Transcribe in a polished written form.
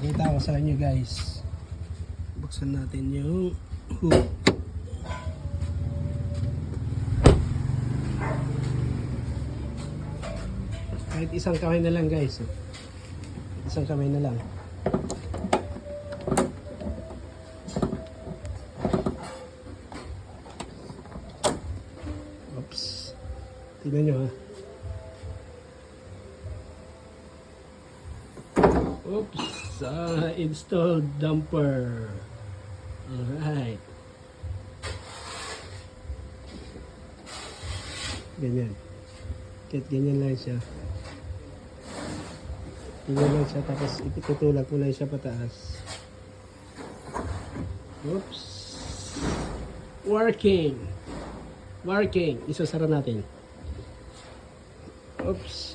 Pakita ko sa inyo guys. Buksan natin yung hook. Kahit isang kamay na lang guys. Isang kamay na lang. Oops. Tignan nyo ha. Oops. Installed damper. Alright. Ganyan. Kahit ganyan lang siya. Ganyan lang siya. Tapos itutulak mo lang siya pataas. Oops. Working. Working. Isasara natin. Oops.